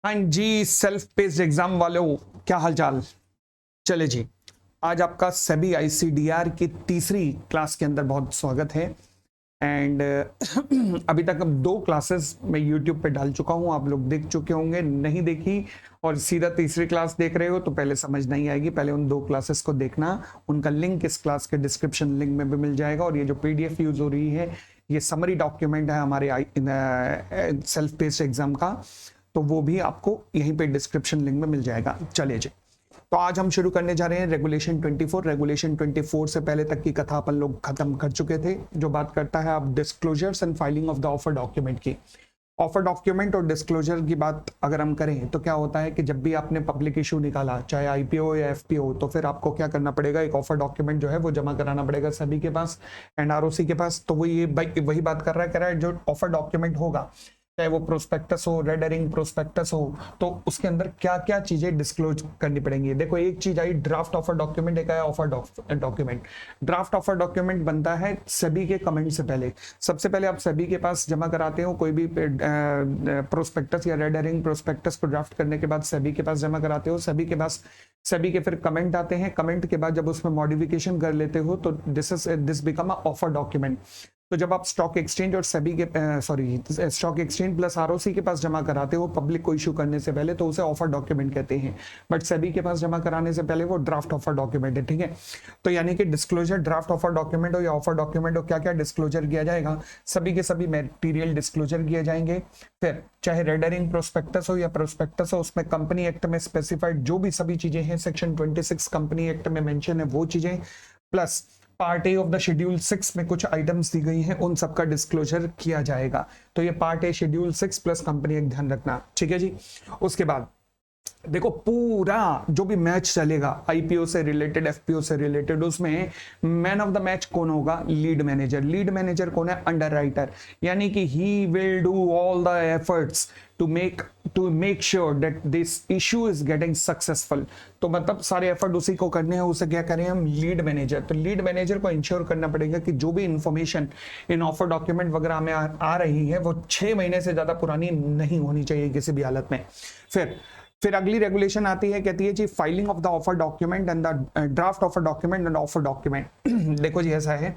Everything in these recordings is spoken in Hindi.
हाँ जी, सेल्फ पेस्ड एग्जाम वालों, क्या हालचाल। चले जी, आज आपका सेबी आईसीडीआर की तीसरी क्लास के अंदर बहुत स्वागत है। एंड अभी तक अब 2 क्लासेस मैं यूट्यूब पे डाल चुका हूँ, आप लोग देख चुके होंगे। नहीं देखी और सीधा तीसरी क्लास देख रहे हो तो पहले समझ नहीं आएगी, पहले उन 2 क्लासेस को देखना। उनका लिंक इस क्लास के डिस्क्रिप्शन लिंक में भी मिल जाएगा। और ये जो पीडीएफ यूज हो रही है, ये समरी डॉक्यूमेंट है हमारे सेल्फ पेस्ड एग्जाम का, तो वो भी आपको यहीं पे डिस्क्रिप्शन लिंक में मिल जाएगा। चलिए जी, तो आज हम शुरू करने जा रहे हैं रेगुलेशन 24। रेगुलेशन 24 से पहले तक की कथा अपन लोग खत्म कर चुके थे, जो बात करता है अब disclosures and filing of the offer document की। ऑफर डॉक्यूमेंट और डिस्क्लोजर की बात अगर हम करें तो क्या होता है कि जब भी आपने पब्लिक इशू निकाला, चाहे आईपीओ या एफपीओ, तो फिर आपको क्या करना पड़ेगा, एक ऑफर डॉक्यूमेंट जो है वो जमा कराना पड़ेगा सभी के पास, एनआरओसी के पास। तो वो ये वही बात कर रहा है जो ऑफर डॉक्यूमेंट होगा, चाहे वो प्रोस्पेक्टस हो, रेड हेरिंग प्रोस्पेक्टस हो, तो उसके अंदर क्या क्या चीजें डिस्क्लोज करनी पड़ेंगी। देखो, एक चीज आई ड्राफ्ट ऑफर डॉक्यूमेंट, एक आया offer document. Draft offer document बनता है सभी के कमेंट से पहले। सबसे पहले आप सभी के पास जमा कराते हो कोई भी प्रोस्पेक्टस या रेड हेरिंग प्रोस्पेक्टस को ड्राफ्ट करने के बाद सभी के पास जमा कराते हो। सभी के पास सभी के फिर कमेंट आते हैं। कमेंट के बाद जब उसमें मॉडिफिकेशन कर लेते हो तो this become a offer document. तो जब आप स्टॉक एक्सचेंज और सभी के स्टॉक एक्सचेंज प्लस आरओसी के पास जमा कराते हो पब्लिक को इशू करने से पहले, तो उसे ऑफर डॉक्यूमेंट कहते हैं। बट सभी के पास जमा कराने से पहले वो ड्राफ्ट ऑफर डॉक्यूमेंट है, ठीक है। तो यानी कि डिस्क्लोजर ड्राफ्ट ऑफर डॉक्यूमेंट हो या ऑफर डॉक्यूमेंट हो, क्या क्या डिस्क्लोजर किया जाएगा, सभी के सभी मटेरियल डिस्क्लोजर किए जाएंगे। फिर चाहे रेड हेरिंग प्रोस्पेक्टस हो या प्रोस्पेक्टस हो, उसमें कंपनी एक्ट में स्पेसिफाइड जो भी सभी चीजें हैं, सेक्शन 26 कंपनी एक्ट में मेंशन है वो चीजें, plus part A of the schedule 6 में कुछ आइटम्स दी गई हैं, उन सबका डिस्क्लोजर किया जाएगा। तो ये part A schedule 6 plus company एक ध्यान रखना, ठीक है जी। उसके बाद देखो, पूरा जो भी मैच चलेगा आईपीओ से रिलेटेड, एफपीओ से रिलेटेड, उसमें मैन ऑफ द मैच कौन होगा, लीड मैनेजर। लीड मैनेजर कौन है, अंडर राइटर। यानी कि he will do all the efforts to make sure that this issue is getting successful. तो मतलब सारे एफर्ट उसी को करने हैं, उसे क्या करें हम, लीड मैनेजर। तो लीड मैनेजर को इंश्योर करना पड़ेगा कि जो भी इंफॉर्मेशन इन ऑफर डॉक्यूमेंट वगैरह में आ रही है वो 6 महीने से ज्यादा पुरानी नहीं होनी चाहिए किसी भी हालत में। फिर अगली रेगुलेशन आती है, कहती है जी filing of the offer document and the draft offer document and offer document. देखो जी, ऐसा है,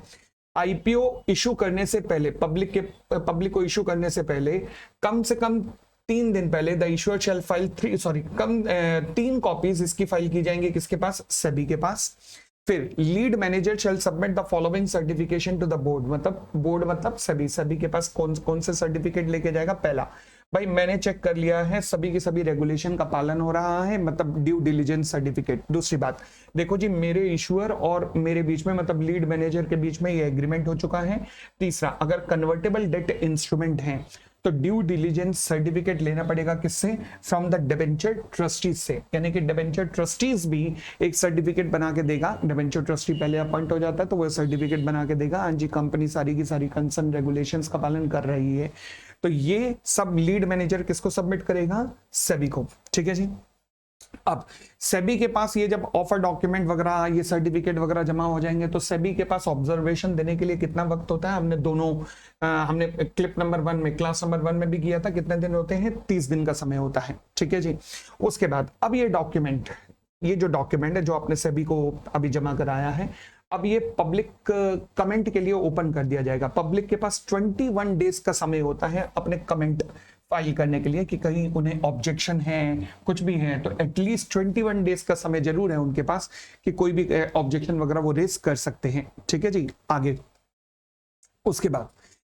आईपीओ इशू करने से पहले, पब्लिक को इशू करने से पहले कम से कम 3 दिन पहले the issuer shall file 3 copies इसकी फाइल की जाएंगी, किसके पास, सभी के पास। फिर lead manager shall submit the following certification to the board. मतलब बोर्ड मतलब सभी के पास कौन कौन से सर्टिफिकेट लेके जाएगा। पहला, भाई मैंने चेक कर लिया है सभी के सभी रेगुलेशन का पालन हो रहा है, मतलब ड्यू डिलीजेंस सर्टिफिकेट। दूसरी बात, देखो जी, मेरे इशूअर और मेरे बीच में, मतलब लीड मैनेजर के बीच में ये एग्रीमेंट हो चुका है। तीसरा, अगर कन्वर्टेबल डेट इंस्ट्रूमेंट है तो ड्यू डिलीजेंस सर्टिफिकेट लेना पड़ेगा, किससे, फ्रॉम द डिबेंचर ट्रस्टीज से। यानी कि डिबेंचर ट्रस्टीज भी एक सर्टिफिकेट बना के देगा। डिबेंचर ट्रस्टी पहले अपॉइंट हो जाता है तो वो सर्टिफिकेट बना के देगा, हाँ जी कंपनी सारी की सारी कंसर्न रेगुलेशंस का पालन कर रही है। तो ये सब लीड मैनेजर किसको सबमिट करेगा, सेबी को, ठीक है जी। अब सेबी के पास ये जब ऑफर डॉक्यूमेंट वगैरह, ये सर्टिफिकेट वगैरह जमा हो जाएंगे तो सेबी के पास ऑब्जर्वेशन देने के लिए कितना वक्त होता है, हमने क्लिप नंबर 1 में, क्लास नंबर 1 में भी किया था, कितने दिन होते हैं, 30 दिन का समय होता है, ठीक है जी। उसके बाद अब ये जो डॉक्यूमेंट है जो आपने सेबी को अभी जमा कराया है, अब ये पब्लिक कमेंट के लिए ओपन कर दिया जाएगा। पब्लिक के पास 21 डेज का समय होता है अपने कमेंट फाइल करने के लिए, कि कहीं उन्हें ऑब्जेक्शन है, कुछ भी है, तो एटलीस्ट 21 डेज का समय जरूर है उनके पास कि कोई भी ऑब्जेक्शन वगैरह वो रेज कर सकते हैं, ठीक है जी। आगे उसके बाद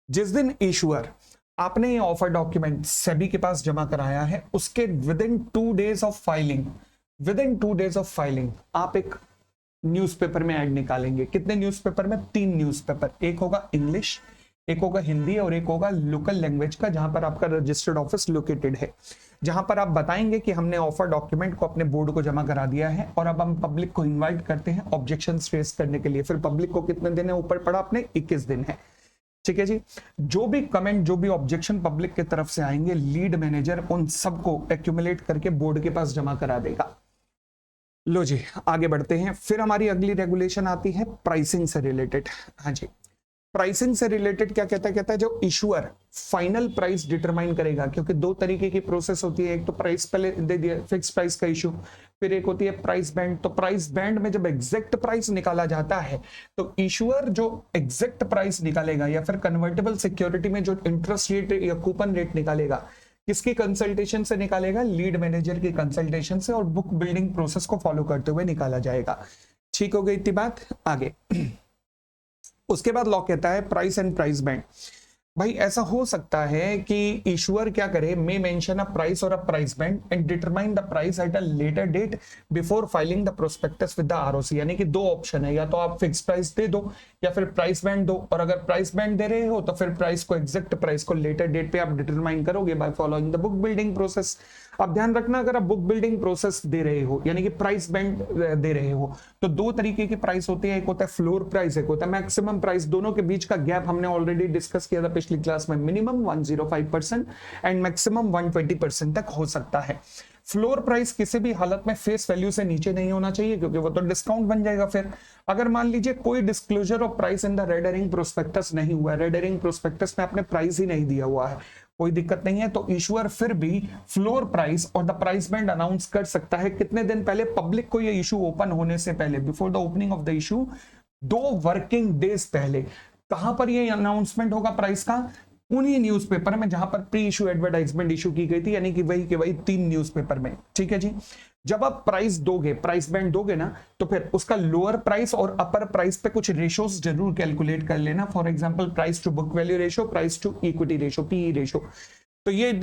जिस दिन इशूअर आपने ये ऑफर डॉक्यूमेंट सेबी के पास जमा कराया है, उसके with in 2 days of filing आप एक न्यूज़पेपर में ऐड निकालेंगे। कितने न्यूज़पेपर में, 3 न्यूज़पेपर, एक होगा इंग्लिश, एक होगा हिंदी और एक होगा लोकल लैंग्वेज का, जहां पर आपका रजिस्टर्ड ऑफिस लोकेटेड है, जहां पर आप बताएंगे कि हमने ऑफर डॉक्यूमेंट को अपने बोर्ड को जमा करा दिया है और अब हम पब्लिक को इनवाइट करते हैं ऑब्जेक्शन रेज करने के लिए। फिर पब्लिक को कितने दिन है, ऊपर पड़ा अपने 21 दिन है, ठीक है जी। जो भी कमेंट, जो भी ऑब्जेक्शन पब्लिक की तरफ से आएंगे, लीड मैनेजर उन सबको एक्यूमुलेट करके बोर्ड के पास जमा करा देगा। लो जी, आगे बढ़ते हैं। फिर हमारी अगली रेगुलेशन आती है प्राइसिंग से रिलेटेड। हाँ जी, प्राइसिंग से रिलेटेड क्या कहता है, कहता है जो इशूअर फाइनल प्राइस डिटरमाइन करेगा, क्योंकि दो तरीके की प्रोसेस होती है, एक तो प्राइस पहले दे दिया फिक्स प्राइस का इशू, फिर एक होती है प्राइस बैंड। तो प्राइस बैंड में जब एग्जैक्ट प्राइस निकाला जाता है तो इशूअर जो एग्जैक्ट प्राइस निकालेगा या फिर कन्वर्टेबल सिक्योरिटी में जो इंटरेस्ट रेट या कूपन रेट निकालेगा, किसकी कंसल्टेशन से निकालेगा, लीड मैनेजर की कंसल्टेशन से, और बुक बिल्डिंग प्रोसेस को फॉलो करते हुए निकाला जाएगा। ठीक हो गई इतनी बात। आगे उसके बाद लॉ कहता है प्राइस एंड प्राइस बैंड। भाई ऐसा हो सकता है कि इशूअर क्या करे, मे मेंशन अ प्राइस और a price band and determine the price at a later date before filing the prospectus with the ROC. यानी कि दो ऑप्शन है, या तो आप फिक्स प्राइस दे दो या फिर प्राइस बैंड दो, और अगर प्राइस बैंड दे रहे हो तो फिर प्राइस को, एग्जैक्ट प्राइस को लेटर डेट पे आप डिटरमाइन करोगे by following the book building process. अब ध्यान रखना, अगर आप बुक बिल्डिंग प्रोसेस दे रहे हो यानी कि प्राइस बैंड दे रहे हो, तो दो तरीके की प्राइस होती है, एक होता है फ्लोर प्राइस, एक होता है मैक्सिमम प्राइस। दोनों के बीच का गैप हमने ऑलरेडी डिस्कस किया था पिछली क्लास में, मिनिमम 105% एंड मैक्सिमम 120% तक हो सकता है। फ्लोर प्राइस किसी भी हालत में फेस वैल्यू से नीचे नहीं होना चाहिए, क्योंकि वो तो डिस्काउंट बन जाएगा। फिर अगर मान लीजिए कोई disclosure of price in the red herring prospectus नहीं हुआ है, रेड हेरिंग प्रोस्पेक्टस में आपने प्राइस ही नहीं दिया हुआ है, कोई दिक्कत नहीं है, तो इशूअर फिर भी फ्लोर प्राइस और द प्राइस बैंड अनाउंस कर सकता है कितने दिन पहले, पब्लिक को ये इशू ओपन होने से पहले, before the opening of the issue, 2 working days पहले। कहां पर ये अनाउंसमेंट होगा प्राइस का, उन्हीं न्यूज़पेपर में जहां पर प्री इशू एडवर्टाइजमेंट इशू की गई थी, यानी कि वही के वही 3 न्यूज़पेपर में। ठीक है जी। जब आप प्राइस दोगे, प्राइस बैंड दोगे ना, तो फिर उसका लोअर प्राइस और अपर प्राइस पे कुछ रेशोस जरूर कैलकुलेट कर लेना। For example price to book value ratio, price to equity ratio, PE ratio, तो ये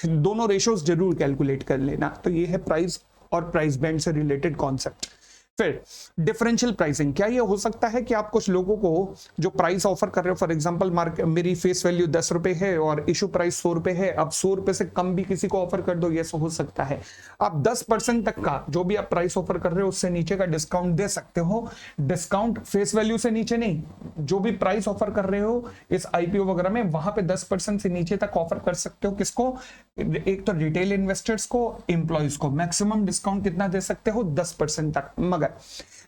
दोनों रेशोस जरूर कैलकुलेट कर लेना। तो ये है प्राइस और प्राइस बैंड से रिलेटेड कॉन्सेप्ट। फिर डिफरेंशियल प्राइसिंग, क्या ये हो सकता है कि आप कुछ लोगों को जो प्राइस ऑफर कर रहे हो, फॉर एग्जांपल मेरी फेस वैल्यू 10 रुपए है और इशू प्राइस 100 रुपए है, अब 100 रुपए से कम भी किसी को ऑफर कर दो, ये हो सकता है। आप 10% तक का जो भी आप प्राइस ऑफर कर रहे हो उससे नीचे का डिस्काउंट दे सकते हो। डिस्काउंट फेस वैल्यू से नीचे नहीं, जो भी प्राइस ऑफर कर रहे हो इस आईपीओ वगैरह में, वहां पे 10% से नीचे तक ऑफर कर सकते हो। किसको, एक तो रिटेल इन्वेस्टर्स को, एम्प्लॉइज को। मैक्सिमम डिस्काउंट कितना दे सकते हो, 10% तक। मगर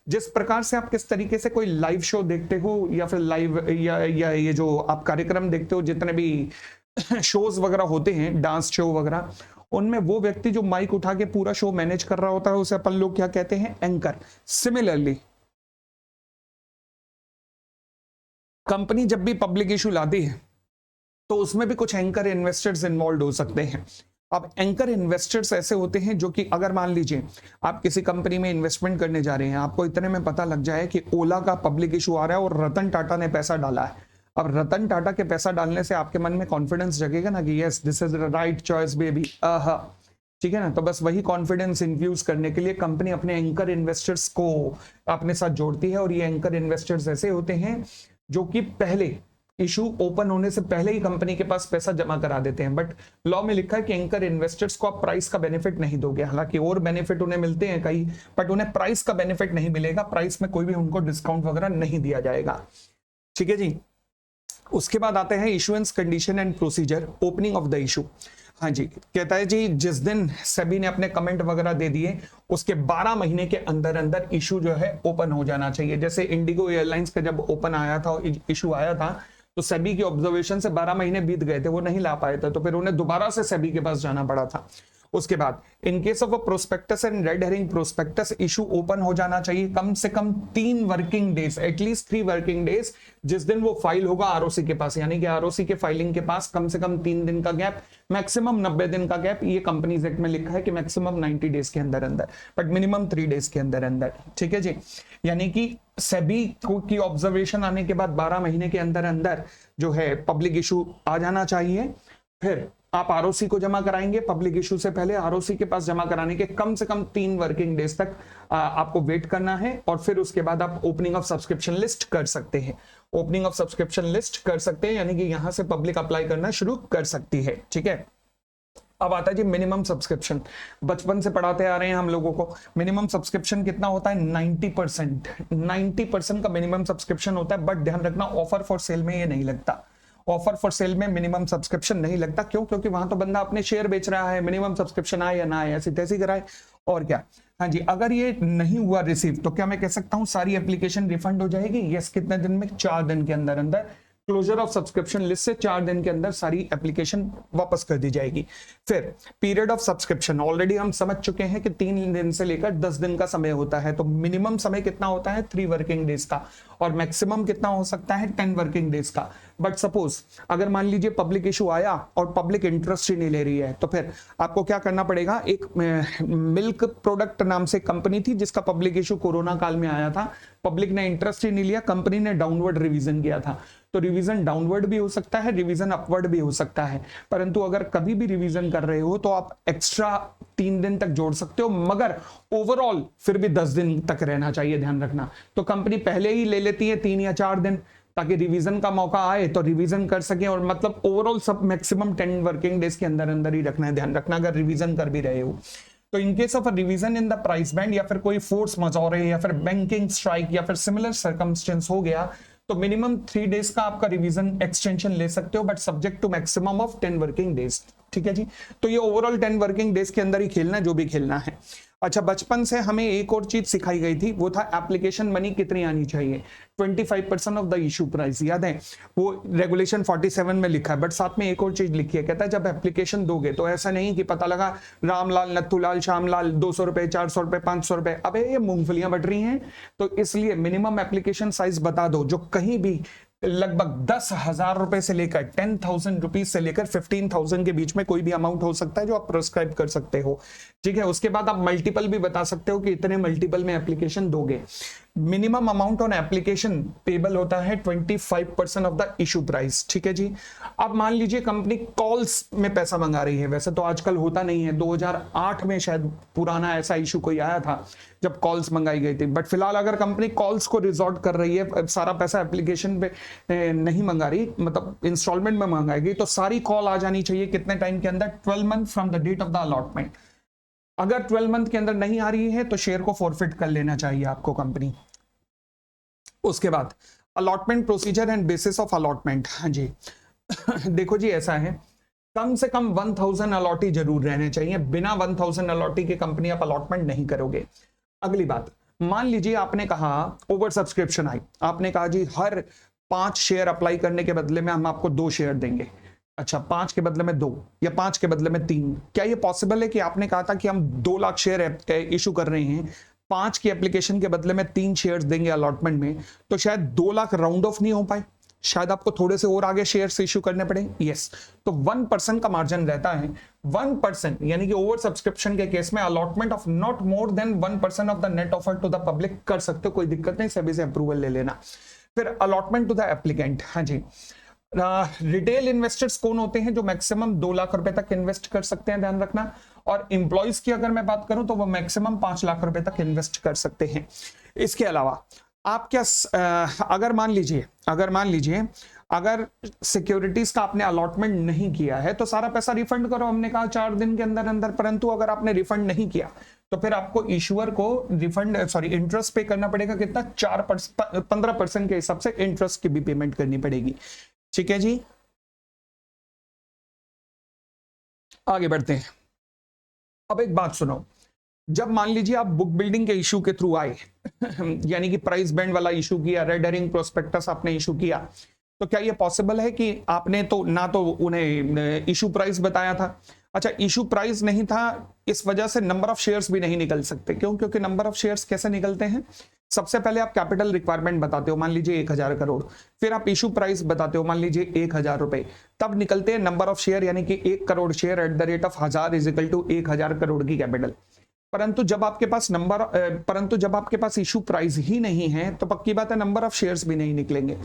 जिस प्रकार से आप, किस तरीके से कोई लाइव शो देखते हो या फिर लाइव या ये जो आप कार्यक्रम देखते हो, जितने भी शोज वगैरह होते हैं, डांस शो वगैरह, उनमें वो व्यक्ति जो माइक उठा के पूरा शो मैनेज कर रहा होता है उसे अपन लोग क्या कहते हैं, एंकर। सिमिलरली कंपनी जब भी पब्लिक इशू लाती है तो उसमें भी कुछ एंकर इन्वेस्टर्स इन्वॉल्व हो सकते हैं। अब एंकर इन्वेस्टर्स ऐसे होते हैं जो कि, अगर मान लीजिए आप किसी कंपनी में इन्वेस्टमेंट करने जा रहे हैं, आपको इतने में पता लग जाए कि ओला का पब्लिक इशू आ रहा है और रतन टाटा ने पैसा डाला है। अब रतन टाटा के पैसा डालने से आपके मन में कॉन्फिडेंस जगेगा ना कि yes this is the right choice baby, ठीक है ना। तो बस वही कॉन्फिडेंस इन्फ्यूज करने के लिए कंपनी अपने एंकर इन्वेस्टर्स को अपने साथ जोड़ती है, और ये एंकर इन्वेस्टर्स ऐसे होते हैं जो कि पहले इशू ओपन होने से पहले ही कंपनी के पास पैसा जमा करा देते हैं। बट लॉ में लिखा है कि एंकर इन्वेस्टर्स को आप प्राइस का बेनिफिट नहीं दोगे, हालांकि और बेनिफिट उन्हें मिलते हैं कई, बट उन्हें प्राइस का बेनिफिट नहीं मिलेगा, प्राइस में कोई भी उनको डिस्काउंट वगैरह नहीं दिया जाएगा। ठीक है जी। उसके बाद आते हैं issuance condition and procedure, opening of the issue. हाँ जी, कहता है जी जिस दिन सेबी ने अपने कमेंट वगैरह दे दिए उसके 12 महीने के अंदर अंदर इशू जो है ओपन हो जाना चाहिए। जैसे इंडिगो एयरलाइंस का जब ओपन आया था, इशू आया था, तो सेबी की ऑब्जर्वेशन से 12 महीने बीत गए थे, वो नहीं ला पाए थे, तो फिर उन्हें दोबारा से सेबी के पास जाना पड़ा था। उसके बाद in case of a prospectus and red herring prospectus, issue open हो जाना चाहिए कम से कम 3 working days, at least 3 working days, जिस दिन वो फाइल होगा आरओसी के पास, यानी कि आरओसी के फाइलिंग के पास कम से कम 3 दिन का गैप, मैक्सिमम 90 दिन का गैप। ये कंपनीज एक्ट में लिखा है कि मैक्सिमम 90 डेज के अंदर अंदर, बट मिनिमम 3 डेज के अंदर अंदर। ठीक है जी। यानी कि सेबी की ऑब्जर्वेशन आने के बाद 12 महीने के अंदर अंदर जो है पब्लिक इशू आ जाना चाहिए। फिर आप आरओसी को जमा कराएंगे, पब्लिक इशू से पहले आरओसी के पास जमा कराने के कम से कम 3 वर्किंग डेज तक आपको वेट करना है, और फिर उसके बाद आप ओपनिंग ऑफ सब्सक्रिप्शन लिस्ट कर सकते हैं। ओपनिंग ऑफ सब्सक्रिप्शन लिस्ट कर सकते हैं, यानी कि यहां से पब्लिक अप्लाई करना शुरू कर सकती है। ठीक है। अब आता है जी मिनिमम सब्सक्रिप्शन। बचपन से पढ़ाते आ रहे हैं हम लोगों को, मिनिमम सब्सक्रिप्शन कितना होता है, 90%। 90% का मिनिमम सब्सक्रिप्शन होता है, बट ध्यान रखना ऑफर फॉर सेल में ये नहीं लगता। ऑफर फॉर सेल में मिनिमम सब्सक्रिप्शन नहीं लगता। क्यों? क्योंकि वहां तो बंदा अपने शेयर बेच रहा है, मिनिमम सब्सक्रिप्शन आए या ना आए, ऐसी तैसी कराए और क्या हाँ जी, अगर ये नहीं हुआ रिसीव तो क्या मैं कह सकता हूं सारी एप्लीकेशन रिफंड हो जाएगी? यस, कितने दिन में? 4 दिन के अंदर अंदर क्लोजर ऑफ सब्सक्रिप्शन लिस्ट से 4 दिन के अंदर सारी एप्लीकेशन वापस कर दी जाएगी। फिर पीरियड ऑफ सब्सक्रिप्शन ऑलरेडी हम समझ चुके हैं कि 3 दिन से लेकर 10 दिन का समय होता है, तो मिनिमम समय कितना होता है? 3 वर्किंग डेज का, और मैक्सिमम कितना हो सकता है? 10 वर्किंग डेज का। बट सपोज अगर मान लीजिए पब्लिक इशू आया और पब्लिक इंटरेस्ट ही नहीं ले रही है, तो फिर आपको क्या करना पड़ेगा? एक मिल्क प्रोडक्ट नाम से कंपनी थी जिसका पब्लिक इशू कोरोना काल में आया था, पब्लिक ने इंटरेस्ट ही नहीं लिया, कंपनी ने डाउनवर्ड रिवीजन किया था। तो रिवीजन डाउनवर्ड भी हो सकता है, रिवीजन अपवर्ड भी हो सकता है, परंतु अगर कभी भी रिवीजन कर रहे हो तो आप एक्स्ट्रा 3 दिन तक जोड़ सकते हो, मगर ओवरऑल फिर भी 10 दिन तक रहना चाहिए, ध्यान रखना। तो कंपनी पहले ही ले लेती है 3 या 4 दिन, ताकि रिवीजन का मौका आए तो रिवीजन कर सके, और मतलब ओवरऑल सब मैक्सिमम 10 वर्किंग डेज के अंदर अंदर ही रखना है, ध्यान रखना अगर रिवीजन कर भी रहे हो तो। In case of revision in the price band, या फिर कोई फोर्स मजौरे, या फिर बैंकिंग स्ट्राइक, या फिर सिमिलर सर्कमस्टेंस हो गया, तो मिनिमम 3 डेज का आपका रिवीजन एक्सटेंशन ले सकते हो, but subject to maximum of 10 working days. ठीक है जी, तो ये ओवरऑल 10 वर्किंग डेज के अंदर ही खेलना है जो भी खेलना है। अच्छा, बचपन से हमें एक और चीज सिखाई गई थी, वो था एप्लीकेशन मनी कितनी आनी चाहिए? 25% ऑफ द इशू प्राइस, याद है? वो रेगुलेशन 47 में लिखा है, बट साथ में एक और चीज लिखी है, कहता है जब एप्लीकेशन दोगे तो ऐसा नहीं कि पता लगा रामलाल, नथुलाल, श्यामलाल 200 रुपए, 400 रुपए, 500 रुपए, अबे ये मूंगफलियां बट रही हैं। तो इसलिए मिनिमम एप्लीकेशन साइज बता दो, जो कहीं भी लगभग 10,000 रुपए से लेकर 10,000 रुपीज से लेकर 15,000 के बीच में कोई भी अमाउंट हो सकता है जो आप प्रिस्क्राइब कर सकते हो। ठीक है, उसके बाद आप मल्टीपल भी बता सकते हो कि इतने मल्टीपल में एप्लीकेशन दोगे। Minimum amount on application payable होता है 25% ऑफ द इशू प्राइस। ठीक है जी, अब मान लीजिए कंपनी कॉल्स में पैसा मंगा रही है, वैसे तो आजकल होता नहीं है, 2008 में शायद पुराना ऐसा इशू कोई आया था जब कॉल्स मंगाई गई थी, बट फिलहाल अगर कंपनी कॉल्स को रिजॉर्ट कर रही है, सारा पैसा एप्लीकेशन पे नहीं मंगा रही, मतलब इंस्टॉलमेंट में मंगाएगी, तो सारी कॉल आ जानी चाहिए कितने टाइम के अंदर? 12 month from the date of the allotment. अगर 12 मंथ के अंदर नहीं आ रही है तो शेयर को फॉरफिट कर लेना चाहिए आपको कंपनी। उसके बाद allotment procedure and bases of allotment. हाँ जी देखो जी, ऐसा है, कम से कम 1000 अलॉटी जरूर रहने चाहिए, बिना 1000 अलॉटी के कंपनी आप अलॉटमेंट नहीं करोगे। अगली बात, मान लीजिए आपने कहा ओवर सब्सक्रिप्शन आई, आपने कहा जी हर 5 शेयर अप्लाई करने के बदले में हम आपको 2 शेयर देंगे। अच्छा, 5 के बदले में 2 या 5 के बदले में 3, क्या ये पॉसिबल है कि आपने कहा था कि हम 2 लाख शेयर इशू कर रहे हैं, 5 की एप्लीकेशन के बदले में 3 शेयर्स देंगे अलॉटमेंट में, तो शायद 2 लाख राउंड ऑफ नहीं हो पाए, शायद आपको थोड़े से और आगे शेयर्स इशू करने पड़े। यस, तो 1% का मार्जिन रहता है, 1%, यानी कि ओवर सब्सक्रिप्शन के केस में allotment of not more than 1% of the net offer to the public कर सकते हो, कोई दिक्कत नहीं, सभी से अप्रूवल ले लेना। फिर अलॉटमेंट टू द एप्लीकेंट। हाँ जी, रिटेल इन्वेस्टर्स कौन होते हैं? जो मैक्सिमम 2 लाख रुपए तक इन्वेस्ट कर सकते हैं, ध्यान रखना। और एम्प्लॉइज की अगर मैं बात करूं तो वो मैक्सिमम 5 लाख रुपए तक इन्वेस्ट कर सकते हैं। इसके अलावा आप क्या अगर मान लीजिए अगर सिक्योरिटीज का आपने अलॉटमेंट नहीं किया है तो सारा पैसा रिफंड करो, हमने कहा 4 दिन के अंदर अंदर, परंतु अगर आपने रिफंड नहीं किया तो फिर आपको इशूअर को इंटरेस्ट पे करना पड़ेगा। कितना? 15% के हिसाब से इंटरेस्ट की भी पेमेंट करनी पड़ेगी। ठीक है जी, आगे बढ़ते हैं। अब एक बात सुनो, जब मान लीजिए आप बुक बिल्डिंग के इशू के थ्रू आए यानी कि प्राइस बैंड वाला इशू किया, रेड हेरिंग प्रोस्पेक्टस आपने इशू किया, तो क्या ये पॉसिबल है कि आपने तो ना तो उन्हें इशू प्राइस बताया था? अच्छा, इशू प्राइस नहीं था, इस वजह से नंबर ऑफ शेयर्स भी नहीं निकल सकते। क्यों? क्योंकि नंबर ऑफ शेयर्स कैसे निकलते हैं? सबसे पहले आप कैपिटल रिक्वायरमेंट बताते हो, मान लीजिए 1000 करोड़, फिर आप इशू प्राइस बताते हो, मान लीजिए 1000 रुपए, तब निकलते हैं नंबर ऑफ शेयर, यानी कि 1 crore share at the rate of 1000 is equal to 1000 crore की कैपिटल। परंतु जब आपके पास इशू प्राइस ही नहीं है तो पक्की बात है नंबर ऑफ शेयर्स भी नहीं निकलेंगे।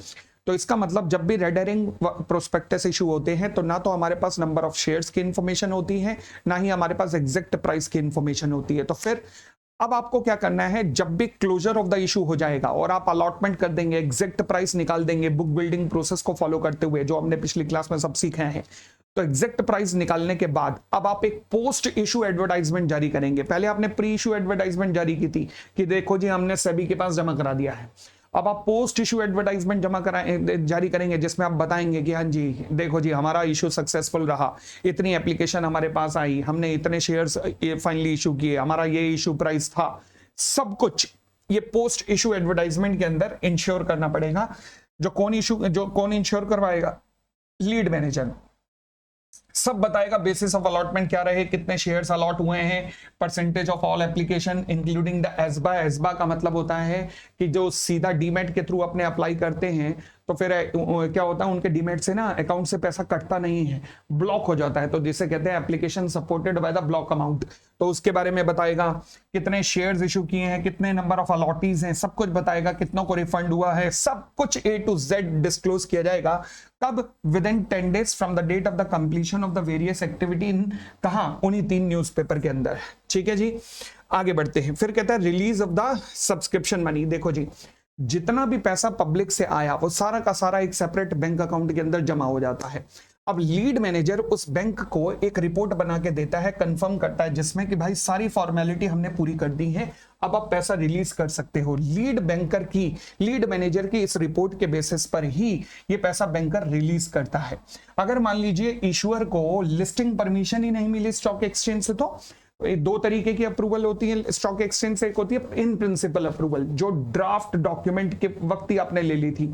तो इसका मतलब जब भी रेड हेरिंग प्रोस्पेक्टस इशू होते हैं तो ना तो हमारे पास नंबर ऑफ शेयर्स की इंफॉर्मेशन होती है, ना ही हमारे पास एग्जैक्ट प्राइस की इंफॉर्मेशन होती है। तो फिर अब आपको क्या करना है, जब भी क्लोजर ऑफ द इशू हो जाएगा और आप अलॉटमेंट कर देंगे, एग्जैक्ट प्राइस निकाल देंगे बुक बिल्डिंग प्रोसेस को फॉलो करते हुए, जो हमने पिछली क्लास में सब सीखे हैं, तो एग्जैक्ट प्राइस निकालने के बाद अब आप एक पोस्ट इशू एडवर्टाइजमेंट जारी करेंगे। पहले आपने प्री इशू एडवर्टाइजमेंट जारी की थी कि देखो जी हमने सेबी के पास जमा करा दिया है, अब आप पोस्ट इशू एडवर्टाइजमेंट जमा कराएं, जारी करेंगे, जिसमें आप बताएंगे कि हाँ जी देखो जी हमारा इशू सक्सेसफुल रहा, इतनी एप्लीकेशन हमारे पास आई, हमने इतने शेयर्स फाइनली इशू किए, हमारा ये इशू प्राइस था, सब कुछ ये पोस्ट इशू एडवर्टाइजमेंट के अंदर इंश्योर करना पड़ेगा। जो कौन इंश्योर करवाएगा? Lead manager. सब बताएगा बेसिस ऑफ अलॉटमेंट क्या रहे, कितने शेयर्स अलॉट हुए हैं, percentage of all application including the ASBA. ASBA का मतलब होता है कि जो सीधा डीमेट के थ्रू अपने अप्लाई करते हैं तो फिर क्या होता है, उनके डीमेट से ना अकाउंट से पैसा कटता नहीं है, ब्लॉक हो जाता है, तो जिसे कहते हैं application supported by the block amount. तो उसके बारे में बताएगा, कितने शेयर्स इशू किए हैं, कितने नंबर ऑफ अलॉटीज हैं, सब कुछ बताएगा, कितनों को रिफंड हुआ है, सब कुछ A to Z डिस्क्लोज किया जाएगा। कब? Within 10 days from the date of the completion of the various activity in, कहां? उन्हीं 3 न्यूज़पेपर के अंदर। ठीक है जी, आगे बढ़ते हैं। फिर कहता है release of the subscription money. देखो जी, जितना भी पैसा पब्लिक से आया वो सारा का सारा एक सेपरेट बैंक अकाउंट के अंदर जमा हो जाता है। अब लीड मैनेजर उस बैंक को एक रिपोर्ट बना के देता है, कंफर्म करता है, जिसमें कि भाई सारी फॉर्मेलिटी हमने पूरी कर दी है, अब आप पैसा रिलीज कर सकते हो। लीड मैनेजर की इस रिपोर्ट के बेसिस पर ही ये पैसा बैंकर रिलीज करता है। अगर मान लीजिए इशूअर को लिस्टिंग परमिशन ही नहीं मिली स्टॉक एक्सचेंज से, तो 2 तरीके की अप्रूवल होती है स्टॉक एक्सचेंज से। एक होती है इन प्रिंसिपल अप्रूवल, जो ड्राफ्ट डॉक्यूमेंट के वक्त ही आपने ले ली थी।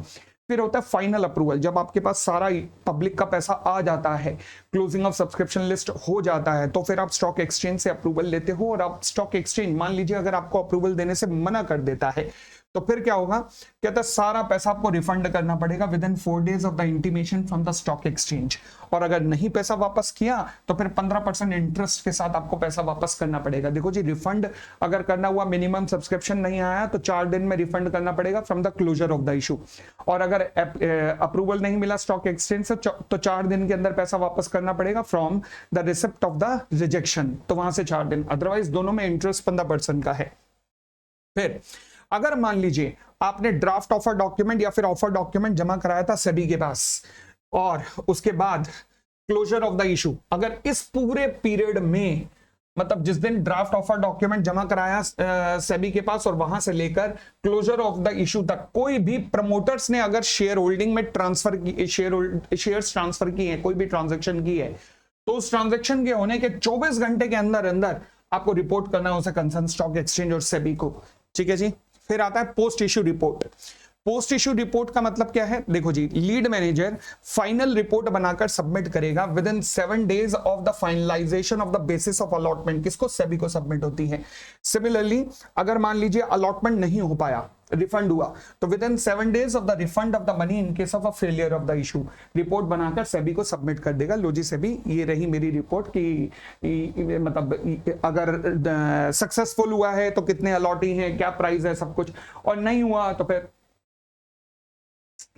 फिर होता है फाइनल अप्रूवल, जब आपके पास सारा पब्लिक का पैसा आ जाता है, क्लोजिंग ऑफ सब्सक्रिप्शन लिस्ट हो जाता है, तो फिर आप स्टॉक एक्सचेंज से अप्रूवल लेते हो। और आप स्टॉक एक्सचेंज मान लीजिए अगर आपको अप्रूवल देने से मना कर देता है, तो फिर क्या होगा? कहता है सारा पैसा आपको रिफंड करना पड़ेगा with in 4 days of the intimation from the stock exchange. और अगर नहीं पैसा वापस किया तो फिर 15% इंटरेस्ट के साथ आपको पैसा वापस करना पड़ेगा। देखो जी, रिफंड अगर करना हुआ, मिनिमम सब्सक्रिप्शन नहीं आया तो 4 दिन में रिफंड करना पड़ेगा from the closure of the issue. और अगर अप्रूवल नहीं मिला स्टॉक एक्सचेंज से तो 4 दिन के अंदर पैसा वापस करना पड़ेगा from the receipt of the rejection, तो वहां से 4 दिन। अदरवाइज दोनों में इंटरेस्ट 15% का है। फिर अगर मान लीजिए आपने ड्राफ्ट ऑफर डॉक्यूमेंट या फिर ऑफर डॉक्यूमेंट जमा कराया था सेबी के पास, और उसके बाद क्लोजर ऑफ द इशू, अगर इस पूरे पीरियड में, मतलब जिस दिन ड्राफ्ट ऑफर डॉक्यूमेंट जमा कराया सेबी के पास और वहां से लेकर क्लोजर ऑफ द इशू तक, कोई भी प्रमोटर्स ने अगर शेयर होल्डिंग में ट्रांसफर की, शेयर्स ट्रांसफर की है, कोई भी ट्रांजेक्शन की है, तो उस ट्रांजेक्शन के होने के 24 घंटे के अंदर अंदर आपको रिपोर्ट करना है उसे कंसर्न स्टॉक एक्सचेंज और सेबी को। ठीक है जी। फिर आता है post issue report. Post issue report का मतलब क्या है? देखो जी, लीड मैनेजर फाइनल रिपोर्ट बनाकर सबमिट करेगा with in 7 days of the finalisation of the basis of allotment. किसको? सेबी को सबमिट होती है। सिमिलरली अगर मान लीजिए अलॉटमेंट नहीं हो पाया, रिफंड हुआ, तो with in 7 days of the refund of the money in case of a failure of the issue, report बनाकर सेबी को सबमिट कर देगा। लो जी सेबी, ये रही मेरी रिपोर्ट की, मतलब अगर सक्सेसफुल हुआ है तो कितने अलॉटी हैं, क्या प्राइस है, सब कुछ, और नहीं हुआ तो फिर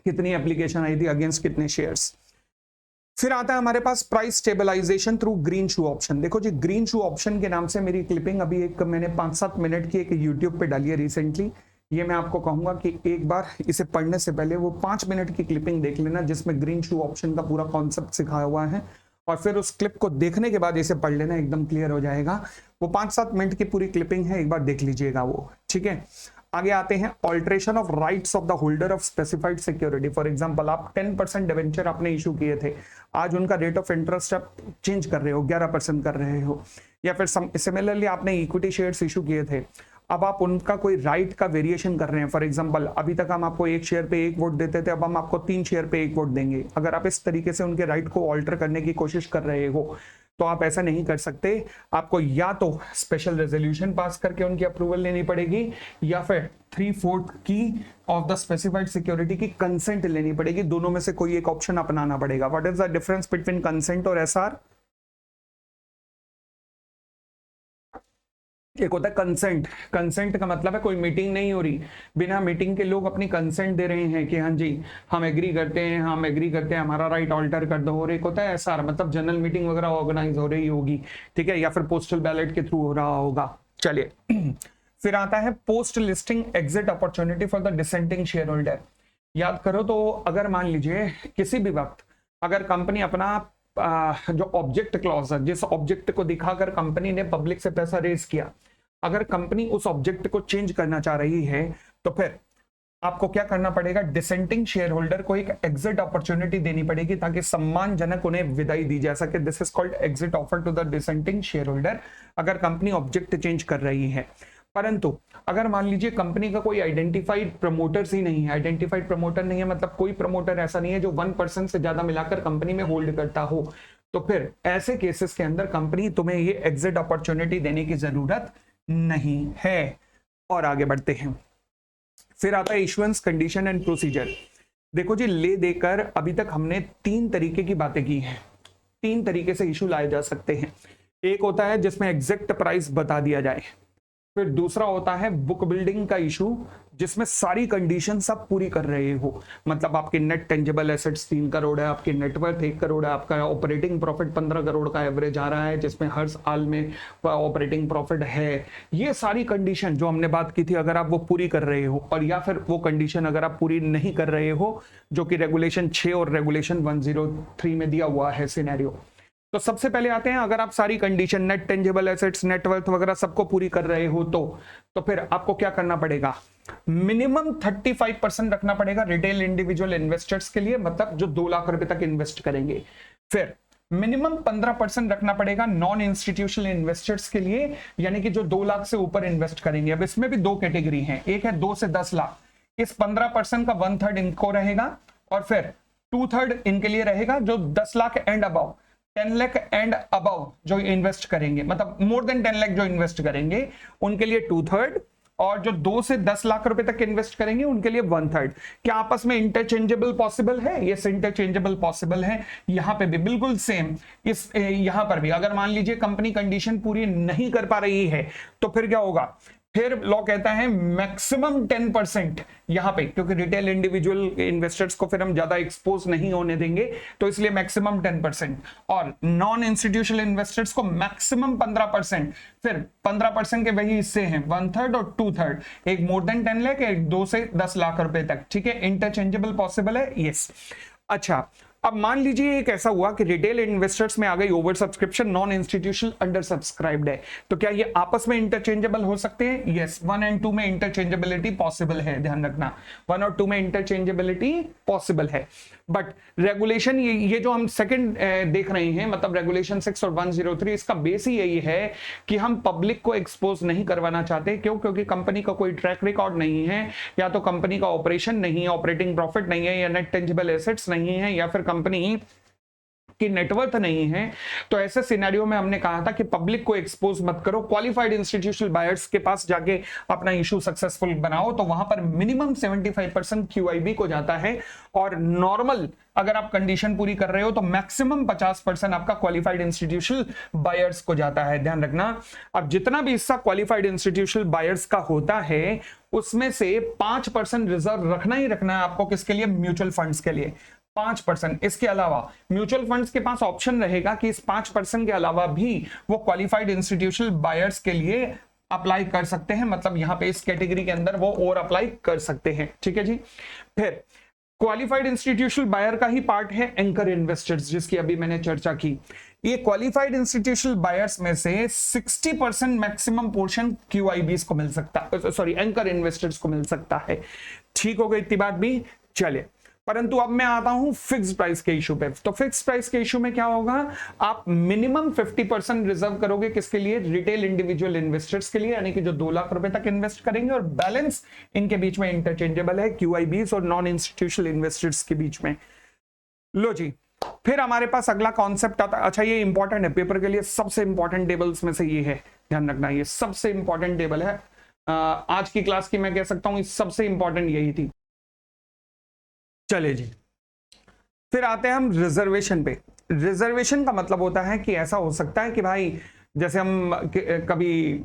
कितनी एप्लीकेशन आई थी, अगेंस्ट कितने शेयर्स। फिर आता है हमारे पास प्राइस स्टेबलाइजेशन थ्रू ग्रीन शू ऑप्शन। देखो जी, ग्रीन शू ऑप्शन के नाम से मेरी क्लिपिंग अभी एक मैंने 5-7 मिनट की एक यूट्यूब पे डाली है रिसेंटली। ये मैं आपको कहूंगा कि एक बार इसे पढ़ने से पहले वो 5 मिनट की क्लिपिंग देख लेना, जिसमें ग्रीन शू ऑप्शन का पूरा कॉन्सेप्ट सिखाया हुआ है, और फिर उस क्लिप को देखने के बाद इसे पढ़ लेना, एकदम क्लियर हो जाएगा। वो 5-7 मिनट की पूरी क्लिपिंग है, एक बार देख लीजिएगा वो। ठीक है, आगे आते हैं alteration of rights of the holder of specified security. For example, आप 10% डिवेंचर आपने इशू किए थे, आज उनका रेट ऑफ इंटरेस्ट आप चेंज कर रहे हो, 11% कर रहे हो, या फिर सिमिलरली आपने इक्विटी शेयर्स इशू किए थे, अब आप उनका कोई राइट का वेरिएशन कर रहे हैं। फॉर एग्जांपल, अभी तक हम आपको 1 शेयर पे 1 वोट देते थे, अब हम आपको 3 शेयर पे 1 वोट देंगे। अगर आप इस तरीके से उनके राइट को ऑल्टर करने की कोशिश कर रहे हो तो आप ऐसा नहीं कर सकते। आपको या तो स्पेशल रेजोल्यूशन पास करके उनकी अप्रूवल लेनी पड़ेगी, या फिर 3/4 की ऑफ द स्पेसिफाइड सिक्योरिटी की कंसेंट लेनी पड़ेगी। दोनों में से कोई एक ऑप्शन अपनाना पड़ेगा। What is the difference between consent और एसआर? एक होता है कंसेंट। कंसेंट का मतलब है कोई मीटिंग नहीं हो रही, बिना मीटिंग के लोग अपनी कंसेंट दे रहे हैं कि हाँ जी हम एग्री करते हैं, हम एग्री करते हैं, हमारा राइट ऑल्टर कर दो। और एक होता है एसआर, मतलब जनरल मीटिंग वगैरह ऑर्गेनाइज हो रही होगी, ठीक है, या फिर पोस्टल बैलेट के थ्रू हो रहा होगा। चलिए फिर आता है post listing exit opportunity for the dissenting share holder. याद करो तो अगर मान लीजिए किसी भी वक्त अगर कंपनी अपना जो ऑब्जेक्ट क्लॉज है, जिस ऑब्जेक्ट को दिखाकर कंपनी ने पब्लिक से पैसा रेज किया, अगर कंपनी उस ऑब्जेक्ट को चेंज करना चाह रही है तो फिर आपको क्या करना पड़ेगा, डिसेंटिंग शेयर होल्डर को एक एग्जिट अपॉर्चुनिटी देनी पड़ेगी ताकि सम्मानजनक उन्हें विदाई दी जा सके। This is called exit offer to the dissenting shareholder, अगर कंपनी ऑब्जेक्ट चेंज कर रही है। परंतु अगर मान लीजिए कंपनी का कोई आइडेंटिफाइड प्रमोटर्स ही नहीं है, आइडेंटिफाइड प्रमोटर नहीं है मतलब कोई प्रमोटर ऐसा नहीं है जो 1% से ज्यादा मिलाकर कंपनी में होल्ड करता हो, तो फिर ऐसे केसेस के अंदर कंपनी तुम्हें ये एग्जिट अपॉर्चुनिटी देने की जरूरत नहीं है। और आगे बढ़ते हैं, फिर आता है इशुएंस कंडीशन एंड प्रोसीजर। देखो जी, ले देकर अभी तक हमने 3 तरीके की बातें की हैं, 3 तरीके से इशू लाए जा सकते हैं। एक होता है जिसमें एग्जैक्ट प्राइस बता दिया जाए, फिर दूसरा होता है बुक बिल्डिंग का इशू जिसमें सारी कंडीशन सब पूरी कर रहे हो, मतलब आपके नेट टेंजेबल एसेट्स 3 करोड़ है, आपकी नेटवर्थ 1 करोड़ है, आपका ऑपरेटिंग प्रॉफिट 15 करोड़ का एवरेज आ रहा है जिसमें हर साल में ऑपरेटिंग प्रॉफिट है। ये सारी कंडीशन जो हमने बात की थी अगर आप वो पूरी कर रहे हो, और या फिर वो कंडीशन अगर आप पूरी नहीं कर रहे हो जो कि रेगुलेशन 6 और रेगुलेशन 103 में दिया हुआ है सिनेरियो। तो सबसे पहले आते हैं, अगर आप सारी condition net tangible assets net worth वगैरह सबको पूरी कर रहे हो तो फिर आपको क्या करना पड़ेगा, मिनिमम 35% रखना पड़ेगा रिटेल इंडिविजुअल इन्वेस्टर्स के लिए, मतलब जो 2 लाख रुपए तक इन्वेस्ट करेंगे। फिर मिनिमम 15% रखना पड़ेगा नॉन इंस्टीट्यूशनल इन्वेस्टर्स के लिए, यानी कि जो 2 लाख से ऊपर इन्वेस्ट करेंगे। अब इसमें भी 2 कैटेगरी हैं, एक है 2 से 10 लाख, इस 15% का 1/3 इनको रहेगा और फिर 2/3 इनके लिए रहेगा जो 10 lakh and above, 10 lakh and above जो इन्वेस्ट करेंगे, मतलब मोर देन 10 लाख जो इन्वेस्ट करेंगे उनके लिए 2/3, और जो 2 से 10 लाख रुपए तक इन्वेस्ट करेंगे उनके लिए 1/3। क्या आपस में इंटरचेंजेबल पॉसिबल है? यस, इंटरचेंजेबल पॉसिबल है। यहां पे भी बिल्कुल सेम, इस यहां पर भी अगर मान लीजिए कंपनी कंडीशन पूरी नहीं कर पा रही है तो फिर क्या होगा, फिर लॉ कहता है मैक्सिमम 10% यहां पे, क्योंकि रिटेल इंडिविजुअल इन्वेस्टर्स को फिर हम ज्यादा एक्सपोज नहीं होने देंगे तो इसलिए मैक्सिमम 10%, और नॉन इंस्टीट्यूशनल इन्वेस्टर्स को मैक्सिमम 15%। फिर 15% के वही हिस्से हैं 1/3 और 2/3, एक मोर देन 10 लाख, एक 2 से 10 लाख रुपए तक। ठीक है, इंटरचेंजेबल पॉसिबल है, यस। अच्छा, अब मान लीजिए एक ऐसा हुआ कि रिटेल इन्वेस्टर्स में आ गई over subscription, non institutional under subscribed है, तो क्या ये आपस में इंटरचेंजेबल हो सकते हैं? यस, 1 और 2 में इंटरचेंजेबिलिटी पॉसिबल है, ध्यान रखना 1 और 2 में इंटरचेंजेबिलिटी पॉसिबल है। बट रेगुलेशन ये जो हम सेकंड देख रहे हैं, मतलब रेगुलेशन 6 और 103, इसका बेस ही यही है कि हम पब्लिक को एक्सपोज नहीं करवाना चाहते। क्यों? क्योंकि कंपनी का कोई ट्रैक रिकॉर्ड नहीं है, या तो कंपनी का ऑपरेशन नहीं है, ऑपरेटिंग प्रॉफिट नहीं है, या नेट टेंजिबल एसेट्स नहीं है, या फिर कंपनी की नेटवर्थ नहीं है। तो ऐसे सिनेरियो में हमने कहा था कि पब्लिक को एक्सपोज मत करो, क्वालिफाइड इंस्टीट्यूशनल बायर्स के पास जाके अपना इशू सक्सेसफुल बनाओ, तो वहां पर मिनिमम 75% QIB को जाता है, और नॉर्मल अगर आप कंडीशन पूरी कर रहे हो तो मैक्सिमम 50% आपका क्वालिफाइड इंस्टीट्यूशनल बायर्स को जाता है, ध्यान रखना। अब जितना भी हिस्सा क्वालिफाइड इंस्टीट्यूशनल बायर्स का होता है उसमें से 5% रिजर्व रखना ही रखना है आपको, किसके लिए? म्यूचुअल फंड्स के लिए 5%। इसके अलावा म्यूचुअल फंड्स के पास ऑप्शन रहेगा कि इस 5% के अलावा भी वो क्वालिफाइड इंस्टीट्यूशनल बायर्स के लिए अप्लाई कर सकते हैं, मतलब यहां पे इस कैटेगरी के अंदर वो और अप्लाई कर सकते हैं। ठीक है जी। फिर क्वालिफाइड इंस्टीट्यूशनल बायर का ही पार्ट है एंकर इन्वेस्टर्स, जिसकी अभी मैंने चर्चा की। ये क्वालिफाइड इंस्टीट्यूशनल बायर्स में से 60% मैक्सिमम पोर्शन QIBs को मिल सकता है, सॉरी एंकर इन्वेस्टर्स को मिल सकता है। ठीक हो गई इतनी बात भी, चले। परंतु अब मैं आता हूं फिक्स प्राइस के इशू पे। तो फिक्स प्राइस के इशू में क्या होगा, आप मिनिमम 50% रिजर्व करोगे, किसके लिए? रिटेल इंडिविजुअल इन्वेस्टर्स के लिए, यानी कि जो 2 लाख रुपए तक इन्वेस्ट करेंगे, और बैलेंस इनके बीच में इंटरचेंजेबल है QIBs और नॉन इंस्टीट्यूशनल इन्वेस्टर्स के बीच में। लो जी, फिर हमारे पास अगला कॉन्सेप्ट आता है। अच्छा, ये इंपॉर्टेंट है पेपर के लिए, सबसे इंपॉर्टेंट टेबल्स में से ये है, ध्यान रखना, ये सबसे इंपॉर्टेंट टेबल है आज की क्लास की। मैं कह सकता हूं सबसे इंपॉर्टेंट यही थी। चले जी, फिर आते हैं हम रिजर्वेशन पे। रिजर्वेशन का मतलब होता है कि ऐसा हो सकता है कि भाई जैसे हम कभी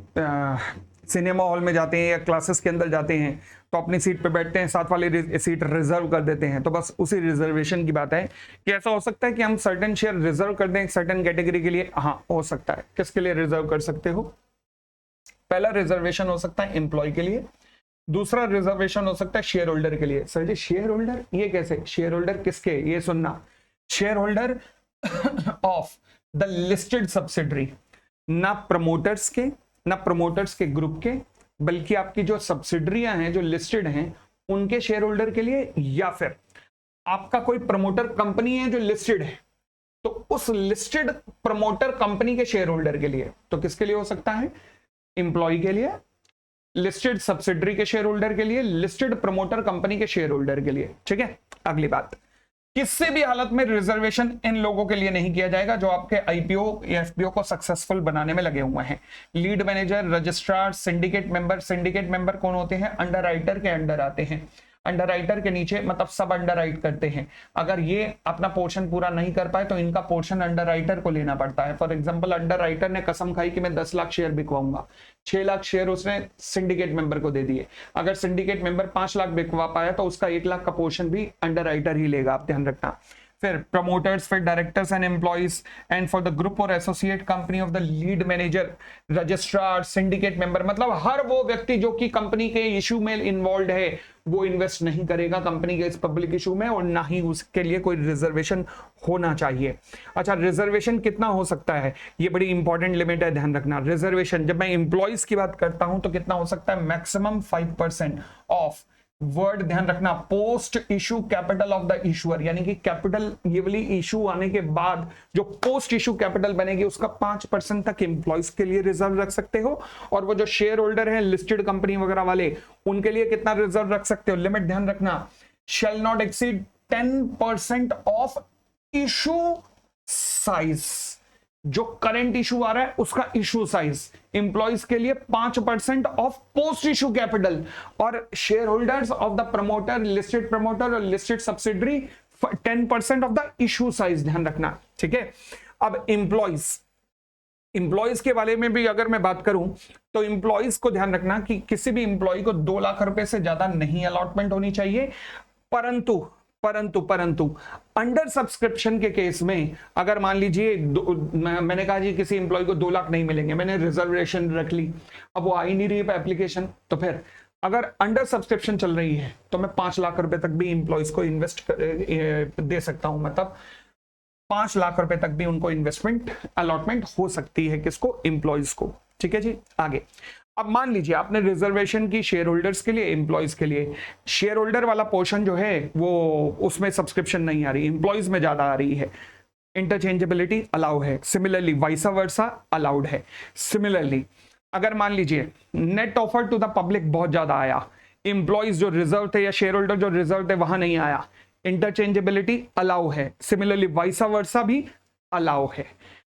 सिनेमा हॉल में जाते हैं या क्लासेस के अंदर जाते हैं तो अपनी सीट पे बैठते हैं, साथ वाले सीट रिजर्व कर देते हैं, तो बस उसी रिजर्वेशन की बात है कि ऐसा हो सकता है कि हम सर्टेन शेयर रिजर्व कर दें सर्टेन कैटेगरी के लिए। हाँ, हो सकता है। किसके लिए रिजर्व कर सकते हो? पहला रिजर्वेशन हो सकता है एम्प्लॉय के लिए, दूसरा रिजर्वेशन हो सकता है शेयर होल्डर के लिए। सर जी, शेयर होल्डर ये कैसे? शेयर होल्डर किसके? ये सुनना, share holder of the listed subsidiary, ना प्रमोटर्स के, ना प्रमोटर्स के ग्रुप के, बल्कि आपकी जो सब्सिडरियां हैं जो लिस्टेड हैं उनके शेयर होल्डर के लिए, या फिर आपका कोई प्रमोटर कंपनी है जो लिस्टेड है तो उस लिस्टेड प्रमोटर कंपनी के शेयर होल्डर के लिए। तो किसके लिए हो सकता है? इंप्लॉय के लिए, लिस्टेड सब्सिडरी के शेयर होल्डर के लिए, लिस्टेड प्रमोटर कंपनी के शेयर होल्डर के लिए। ठीक है, अगली बात, किसी भी हालत में रिजर्वेशन इन लोगों के लिए नहीं किया जाएगा जो आपके आईपीओ या एफपीओ को सक्सेसफुल बनाने में लगे हुए हैं। Lead manager, registrar, syndicate member कौन होते हैं? अंडरराइटर के अंडर आते हैं। अंडरराइटर के नीचे मतलब सब अंडरराइट करते हैं। अगर ये अपना पोर्शन पूरा नहीं कर पाए तो इनका पोर्शन अंडरराइटर को लेना पड़ता है। फॉर एग्जांपल, अंडरराइटर ने कसम खाई कि मैं 10 लाख शेयर बिकवाऊंगा, 6 लाख शेयर उसने सिंडिकेट मेंबर को दे दिए। अगर सिंडिकेट मेंबर 5 लाख बिकवा पाया तो उसका 1 लाख का पोर्शन भी अंडरराइटर ही लेगा, आप ध्यान रखना। फिर प्रमोटर्स, फिर directors and employees, and for the group और associate company of the lead manager, registrar, syndicate member, मतलब हर वो व्यक्ति जो कि कंपनी के इशू में इन्वॉल्व है वो इन्वेस्ट नहीं करेगा कंपनी के इस पब्लिक इशू में, और ना ही उसके लिए कोई रिजर्वेशन होना चाहिए। अच्छा, रिजर्वेशन कितना हो सकता है? ये बड़ी इंपॉर्टेंट लिमिट है, ध्यान रखना। रिजर्वेशन जब मैं एम्प्लॉइज की बात करता हूं तो कितना हो सकता है? मैक्सिमम 5% ऑफ, वर्ड ध्यान रखना, post issue capital of the issuer, यानी कि कैपिटल ये वाली इशू आने के बाद जो पोस्ट इशू कैपिटल बनेगी उसका 5% तक एम्प्लॉइज के लिए रिजर्व रख सकते हो। और वो जो शेयर होल्डर हैं लिस्टेड कंपनी वगैरह वाले, उनके लिए कितना रिजर्व रख सकते हो? लिमिट ध्यान रखना, shall not exceed 10% of issue size. जो करंट इशू आ रहा है उसका इशू साइज, इंप्लॉइज के लिए 5% ऑफ पोस्ट इशू कैपिटल, और share holders of the promoter, listed promoter और listed subsidiary 10% of the issue size, ध्यान रखना। ठीक है, अब इंप्लॉइज के बारे में भी अगर मैं बात करूं तो इंप्लॉइज को ध्यान रखना कि किसी भी इंप्लॉय को 2 लाख रुपए से ज्यादा नहीं अलॉटमेंट होनी चाहिए। परंतु अंडर सब्सक्रिप्शन के केस में अगर मान लीजिए मैंने कहा जी किसी इंप्लॉय को 2 लाख नहीं मिलेंगे, मैंने रिजर्वेशन रख ली, अब वो आ ही नहीं रही है एप्लीकेशन, तो फिर अगर अंडर सब्सक्रिप्शन चल रही है तो मैं 5 लाख रुपए तक भी इंप्लॉइज को इन्वेस्ट दे सकता हूं, मतलब 5 लाख रुपए तक भी उनको इन्वेस्टमेंट अलॉटमेंट हो सकती है। किसको? इंप्लॉइज को। ठीक है जी, आगे। अब मान लीजिए आपने रिजर्वेशन की शेयर होल्डर्स के लिए, एम्प्लॉइज के लिए। शेयर होल्डर वाला पोर्शन जो है वो उसमें सब्सक्रिप्शन नहीं आ रही, एम्प्लॉइज में ज्यादा आ रही है। इंटरचेंजेबिलिटी अलाउ है, सिमिलरली वाइसा वर्सा अलाउड है। सिमिलरली अगर मान लीजिए net offer to the public बहुत ज्यादा आया, एम्प्लॉइज जो रिजर्व थे या शेयर होल्डर जो रिजर्व थे वहां नहीं आया, इंटरचेंजेबिलिटी अलाउ है। सिमिलरली वाइसा वर्सा भी अलाउ है।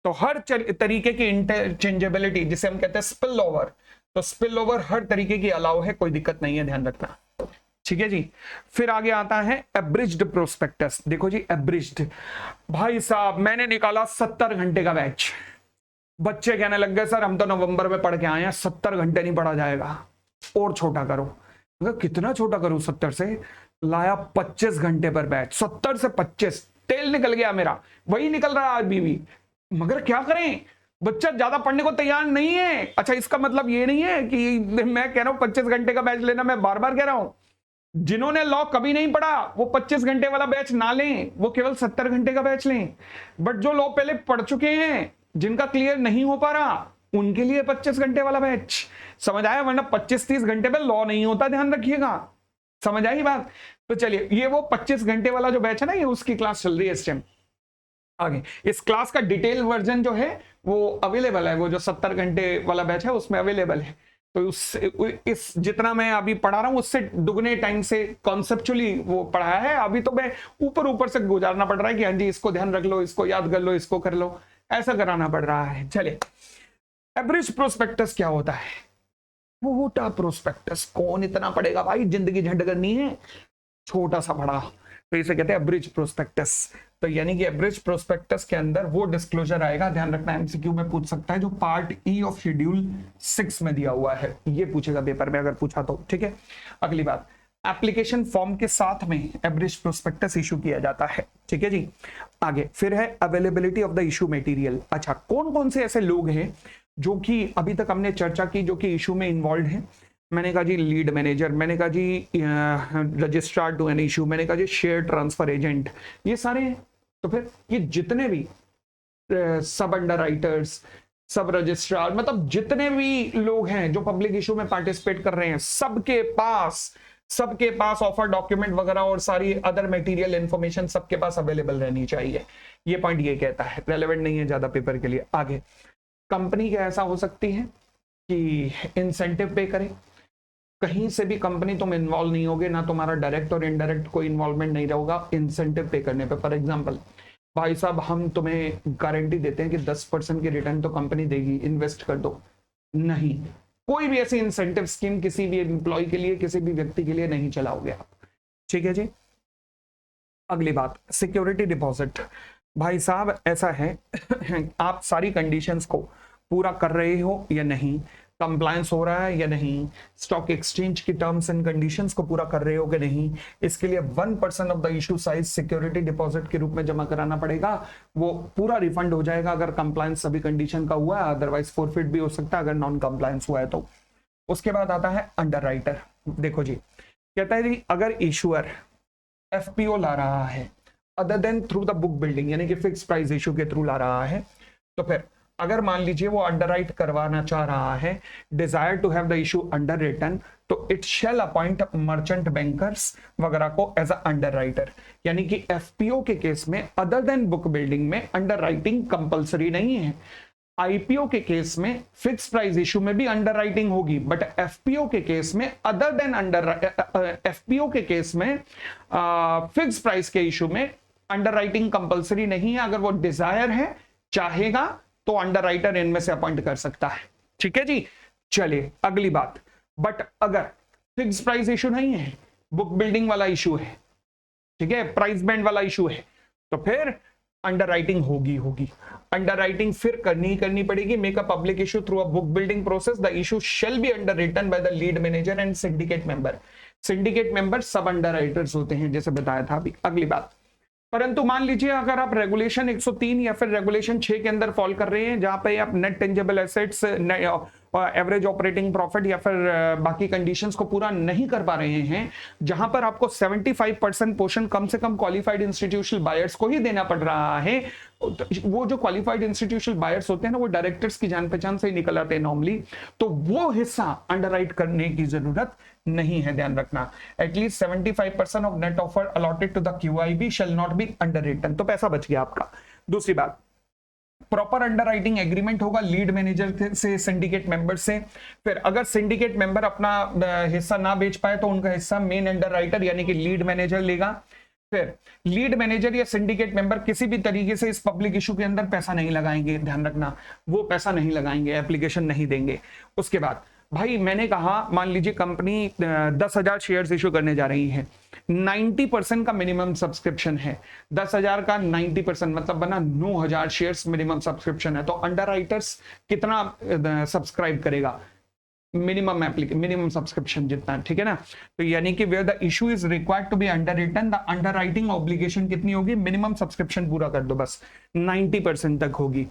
तो हर तरीके की इंटरचेंजेबिलिटी जिसे हम कहते हैं स्पिल ओवर, तो स्पिल ओवर हर तरीके की अलाउ है, कोई दिक्कत नहीं है, ध्यान रखना। ठीक है जी, फिर आगे आता है एब्रिज्ड प्रोस्पेक्टस। देखो जी, एब्रिज्ड, भाई साहब मैंने निकाला 70 घंटे का बैच, बच्चे कहने लग गए सर हम तो नवंबर में पढ़ के आए हैं, 70 घंटे नहीं पढ़ा जाएगा, और छोटा करो। कितना छोटा करूं? 70 से लाया 25 घंटे पर बैच, 70 से 25, तेल निकल गया मेरा, वही निकल रहा है अभी भी, मगर क्या करें, बच्चा ज्यादा पढ़ने को तैयार नहीं है। अच्छा, इसका मतलब ये नहीं है कि मैं कह रहा हूं 25 घंटे का बैच लेना, मैं बार बार कह रहा हूं जिन्होंने लॉ कभी नहीं पढ़ा वो 25 घंटे वाला बैच ना लें, वो केवल 70 घंटे का बैच लें। बट जो लॉ पहले पढ़ चुके हैं, जिनका क्लियर नहीं हो पा रहा, उनके लिए 25 घंटे वाला बैच। समझ आया? वरना 25-30 घंटे में लॉ नहीं होता, ध्यान रखिएगा। समझ आई बात? तो चलिए, ये वो 25 घंटे वाला जो बैच है ना, ये उसकी क्लास चल रही है इस टाइम। आगे इस क्लास का डिटेल वर्जन जो है वो अवेलेबल है, वो जो 70 घंटे वाला बैच है उसमें अवेलेबल है। तो इस जितना मैं अभी पढ़ा रहा हूं उससे दुगने टाइम से कॉन्सेप्चुअली वो पढ़ाया है। अभी तो मैं ऊपर से गुजारना पड़ रहा है कि हाँ जी इसको ध्यान रख लो, इसको याद कर लो, इसको कर लो, ऐसा कराना पड़ रहा है। चलिए, एवरेज प्रोस्पेक्टस क्या होता है? छोटा प्रोस्पेक्टस, कौन इतना पढ़ेगा भाई, जिंदगी झंड करनी है, छोटा सा पढ़ा, तो इसे कहते हैं एवरेज प्रोस्पेक्टस। तो यानी कि एवरेज प्रोस्पेक्टस के अंदर वो डिस्क्लोजर आएगा, ध्यान रखना, एमसीक्यू में पूछ सकता है, जो पार्ट ई ऑफ शेड्यूल 6 में दिया हुआ है, ये पूछेगा पेपर में अगर पूछा तो। ठीक है, अगली बात, एप्लीकेशन फॉर्म के साथ में एवरेज प्रोस्पेक्टस इशू किया जाता है। ठीक है जी, आगे फिर है availability of the issue material. अच्छा, कौन कौन से ऐसे लोग हैं जो कि अभी तक हमने चर्चा की जो कि इशू में इन्वॉल्व हैं? मैंने कहा जी लीड मैनेजर, मैंने कहा जी रजिस्ट्रार टू एन इशू, मैंने कहा जी शेयर ट्रांसफर एजेंट, ये सारे हैं। तो फिर ये जितने भी सब अंडर राइटर्स, सब रजिस्ट्रार, मतलब जितने भी लोग हैं जो पब्लिक इशू में पार्टिसिपेट कर रहे हैं, सबके पास सबके पास ऑफर डॉक्यूमेंट वगैरह और सारी अदर मटेरियल इंफॉर्मेशन सबके पास अवेलेबल रहनी चाहिए। ये पॉइंट ये कहता है, रेलेवेंट नहीं है ज्यादा पेपर के लिए। आगे, कंपनी क्या ऐसा हो सकती है कि इंसेंटिव पे करे, कहीं से भी कंपनी तुम इन्वॉल्व नहीं होगे, ना तुम्हारा डायरेक्ट और इनडायरेक्ट कोई इन्वॉल्वमेंट नहीं रहेगा इंसेंटिव पे करने पे। फॉर एग्जांपल, भाई साहब हम तुम्हें गारंटी देते हैं कि 10% की रिटर्न तो कंपनी देगी, इन्वेस्ट कर दो। नहीं, कोई भी ऐसी इंसेंटिव स्कीम किसी भी एम्प्लॉय के लिए, किसी भी व्यक्ति के लिए नहीं चलाओगे आप। ठीक है जी। अगली बात, सिक्योरिटी डिपॉजिट। भाई साहब ऐसा है आप सारी कंडीशंस को पूरा कर रहे हो या नहीं, कंप्लायंस हो रहा है या नहीं, स्टॉक एक्सचेंज की टर्म्स एंड कंडीशंस को पूरा कर रहे हो कि नहीं, इसके लिए 1% of the issue size security deposit के रूप में जमा कराना पड़ेगा। वो पूरा रिफंड हो जाएगा अगर कंप्लायंस सभी कंडीशन का हुआ है, अदरवाइज फॉरफिट भी हो सकता है अगर नॉन कंप्लायंस हुआ है तो। उसके बाद आता है अंडरराइटर। देखो जी, कहता है जी अगर इशूअर एफपीओ ला रहा है other than through the book building, यानी कि फिक्स प्राइस इशू के थ्रू ला रहा है, तो फिर अगर मान लीजिए वो अंडरराइट करवाना चाह रहा है, desire to have the issue underwritten, तो it shall appoint merchant bankers वगैरह को एज अ अंडरराइटर। यानी कि एफपीओ के केस में अदर देन बुक बिल्डिंग में अंडरराइटिंग कंपलसरी नहीं है। आईपीओ के केस में फिक्स प्राइस इशू में भी अंडरराइटिंग होगी, बट एफपीओ के केस में अदर देन एफपीओ के केस में फिक्स प्राइस के इशू में अंडरराइटिंग कंपलसरी नहीं है। अगर वो डिजायर है, चाहेगा, तो अंडरराइटर इनमें से अपॉइंट कर सकता है। ठीक है जी। चलिए अगली बात, बट अगर फिक्स प्राइस इशू नहीं है, बुक बिल्डिंग वाला इशू है, ठीक है, प्राइस बैंड वाला इशू है, तो फिर अंडरराइटिंग होगी। अंडरराइटिंग फिर करनी पड़ेगी। Make a public issue through a book building process, the issue shall be underwritten by the lead manager and syndicate member. Syndicate member सब अंडरराइटर्स होते हैं जैसे बताया था अभी। अगली बात, परंतु मान लीजिए अगर आप रेगुलेशन 103 या फिर रेगुलेशन 6 के अंदर फॉल कर रहे हैं, जहां पे आप net tangible assets, average operating profit या फिर बाकी कंडीशंस को पूरा नहीं कर पा रहे हैं, जहां पर आपको 75% पोर्शन कम से कम क्वालिफाइड इंस्टीट्यूशनल बायर्स को ही देना पड़ रहा है। वो जो क्वालिफाइड इंस्टीट्यूशनल बायर्स होते हैं ना, वो डायरेक्टर्स की जान पहचान से ही निकल आते हैं नॉर्मली, तो वो हिस्सा अंडरराइट करने की जरूरत नहीं है। ध्यान रखना, at least 75% of net offer allotted to the QIB shall not be underwritten, तो पैसा बच गया आपका। दूसरी बात, प्रॉपर अंडरराइटिंग एग्रीमेंट होगा लीड मैनेजर से, सिंडिकेट मेंबर से। फिर अगर सिंडिकेट मेंबर अपना हिस्सा ना बेच पाए तो उनका हिस्सा मेन अंडरराइटर यानी कि लीड मैनेजर लेगा। फिर लीड मैनेजर या सिंडिकेट मेंबर किसी भी तरीके से इस पब्लिक इशू के अंदर पैसा नहीं लगाएंगे। ध्यान रखना, वो पैसा नहीं लगाएंगे, एप्लीकेशन नहीं देंगे। उसके बाद भाई मैंने कहा मान लीजिए कंपनी 10,000 शेयर्स इशू करने जा रही है, 90% का मिनिमम सब्सक्रिप्शन है। 10,000 का 90% मतलब बना 9,000 शेयर्स मिनिमम सब्सक्रिप्शन है। तो अंडरराइटर्स कितना सब्सक्राइब करेगा? मिनिमम सब्सक्रिप्शन जितना, ठीक है ना। तो यानी कि where the issue is required to be underwritten, the underwriting obligation कितनी होगी? मिनिमम सब्सक्रिप्शन पूरा कर दो, बस 90% तक होगी।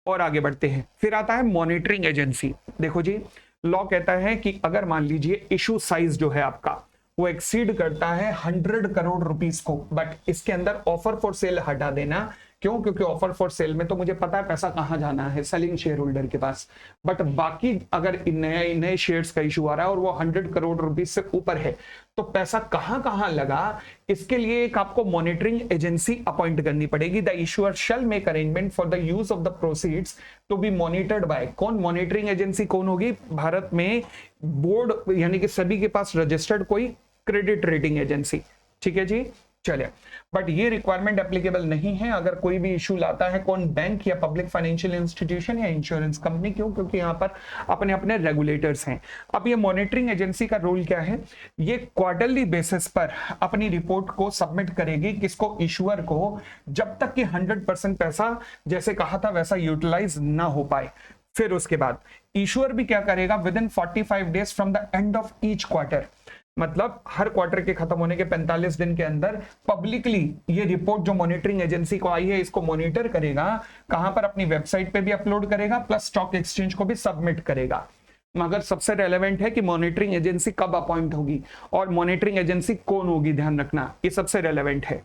और आगे बढ़ते हैं, फिर आता है मॉनिटरिंग एजेंसी। देखो जी, लॉ कहता है कि अगर मान लीजिए इशू साइज जो है आपका वो एक्सीड करता है 100 करोड़ रुपीस को, बट इसके अंदर ऑफर फॉर सेल हटा देना। क्यों? क्योंकि ऑफर फॉर सेल में तो मुझे पता है पैसा कहां जाना है, सेलिंग शेयर होल्डर के पास। बट बाकी अगर नए शेयर्स का इशू आ रहा है और वो 100 करोड़ रुपीस से ऊपर है, तो पैसा कहां कहां लगा, इसके लिए एक आपको मॉनिटरिंग एजेंसी अपॉइंट करनी पड़ेगी। The issuer shall make arrangement for the use of the proceeds to be monitored by. कौन मॉनिटरिंग एजेंसी कौन होगी? भारत में बोर्ड यानी कि सभी के पास रजिस्टर्ड कोई क्रेडिट रेटिंग एजेंसी, ठीक है जी। चलिए, बट ये रिक्वायरमेंट एप्लीकेबल नहीं है अगर कोई भी इशू लाता है कौन, बैंक या पब्लिक फाइनेंशियल इंस्टीट्यूशन या इंश्योरेंस कंपनी। क्यों? क्योंकि यहाँ पर अपने अपने रेगुलेटर्स हैं। अब ये मॉनिटरिंग एजेंसी का रोल क्या है? ये क्वार्टरली बेसिस पर अपनी रिपोर्ट को सबमिट करेगी, किसको? इशूअर को, जब तक कि 100% पैसा जैसे कहा था वैसा यूटिलाइज ना हो पाए। फिर उसके बाद इशूअर भी क्या करेगा? With in 45 days from the end of each quarter, मतलब हर क्वार्टर के खत्म होने के 45 दिन के अंदर पब्लिकली ये रिपोर्ट जो मॉनिटरिंग एजेंसी को आई है इसको मॉनिटर करेगा। कहां पर? अपनी वेबसाइट पे भी अपलोड करेगा, प्लस स्टॉक एक्सचेंज को भी सबमिट करेगा। मगर सबसे रेलेवेंट है कि मॉनिटरिंग एजेंसी कब अपॉइंट होगी और मॉनिटरिंग एजेंसी कौन होगी, ध्यान रखना, ये सबसे रेलेवेंट है।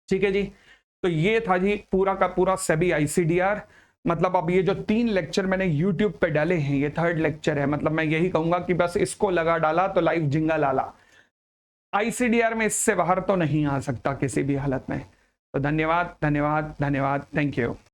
ठीक है जी। तो ये था जी पूरा का पूरा सेबी आईसीडीआर। मतलब अब ये जो 3 लेक्चर मैंने YouTube पे डाले हैं, ये 3rd लेक्चर है। मतलब मैं यही कहूंगा कि बस इसको लगा डाला तो लाइव जिंगा लाला। आईसीडीआर में इससे बाहर तो नहीं आ सकता किसी भी हालत में। तो धन्यवाद, धन्यवाद, धन्यवाद, थैंक यू।